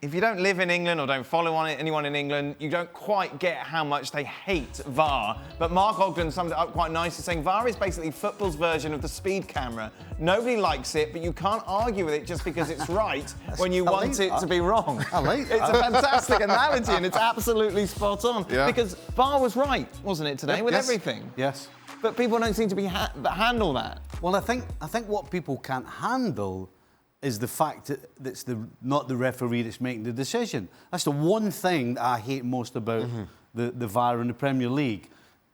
if you don't live in England or don't follow anyone in England, you don't quite get how much they hate VAR. But Mark Ogden summed it up quite nicely, saying VAR is basically football's version of the speed camera. Nobody likes it, but you can't argue with it just because it's right when you want it to be wrong. I like that. It's a fantastic analogy, and it's absolutely spot on. Yeah. Because VAR was right, wasn't it, today, with everything? Yes. But people don't seem to be handle that. Well, I think what people can't handle is the fact that it's not the referee that's making the decision. That's the one thing that I hate most about the VAR in the Premier League.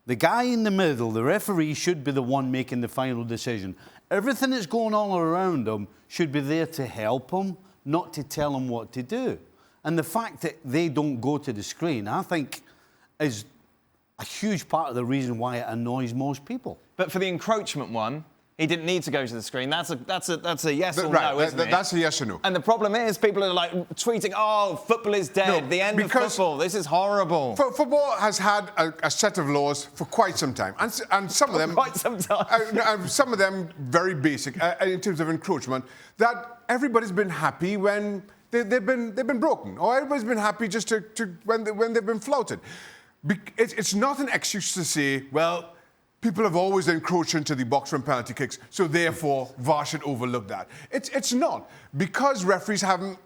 The guy in the middle, the referee, should be the one making the final decision. Everything that's going on around him should be there to help him, not to tell him what to do. And the fact that they don't go to the screen, I think, is a huge part of the reason why it annoys most people. But for the encroachment one, he didn't need to go to the screen. That's a yes or no, isn't it? That's a yes or no. And the problem is, people are like tweeting, "Oh, football is dead. No, the end of football. This is horrible." Football has had a set of laws for quite some time, and some of them quite some time. Some of them very basic in terms of encroachment. That everybody's been happy when they've been broken, or everybody's been happy just when they've been flouted. It's not an excuse to say, well, people have always encroached into the box from penalty kicks, so therefore VAR should overlook that. It's not. Because referees haven't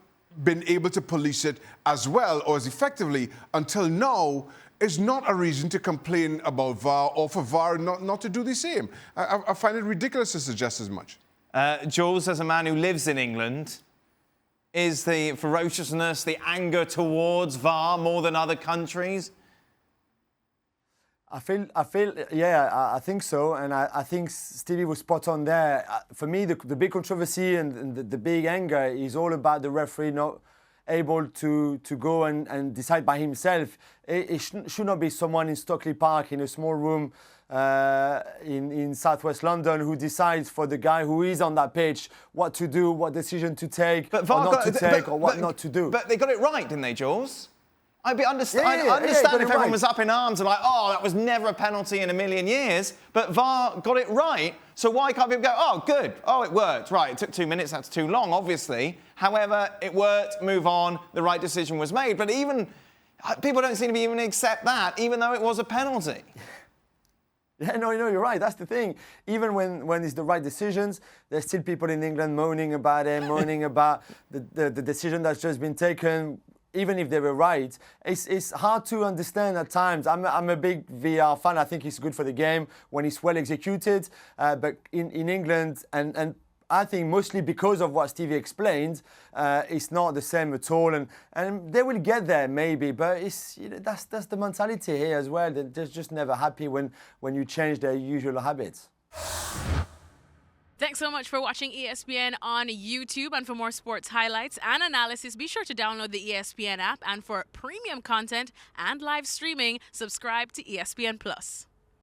been able to police it as well or as effectively until now is not a reason to complain about VAR or for VAR not to do the same. I find it ridiculous to suggest as much. Jules, as a man who lives in England, is the ferociousness, the anger towards VAR more than other countries? I think so, and I think Stevie was spot on there. For me, the big controversy and the big anger is all about the referee not able to go and decide by himself. It should not be someone in Stockley Park in a small room in southwest London who decides for the guy who is on that pitch what to do, what decision to take, or not to take, or what not to do. But they got it right, didn't they, Jules? I'd understand if everyone was up in arms and like, oh, that was never a penalty in a million years, but VAR got it right, so why can't people go, oh, good, oh, it worked, right, it took 2 minutes, that's too long, obviously. However, it worked, move on, the right decision was made. But even, people don't seem to be even accept that, even though it was a penalty. Yeah, no, you're right. That's the thing. Even when it's the right decisions, there's still people in England moaning about it, moaning about the decision that's just been taken. Even if they were right, it's hard to understand at times. I'm a big VAR fan. I think it's good for the game when it's well executed. But in England, and I think mostly because of what Stevie explained, it's not the same at all. And they will get there maybe, but it's, that's the mentality here as well. They're just never happy when you change their usual habits. Thanks so much for watching ESPN on YouTube. And for more sports highlights and analysis, be sure to download the ESPN app. And for premium content and live streaming, subscribe to ESPN+.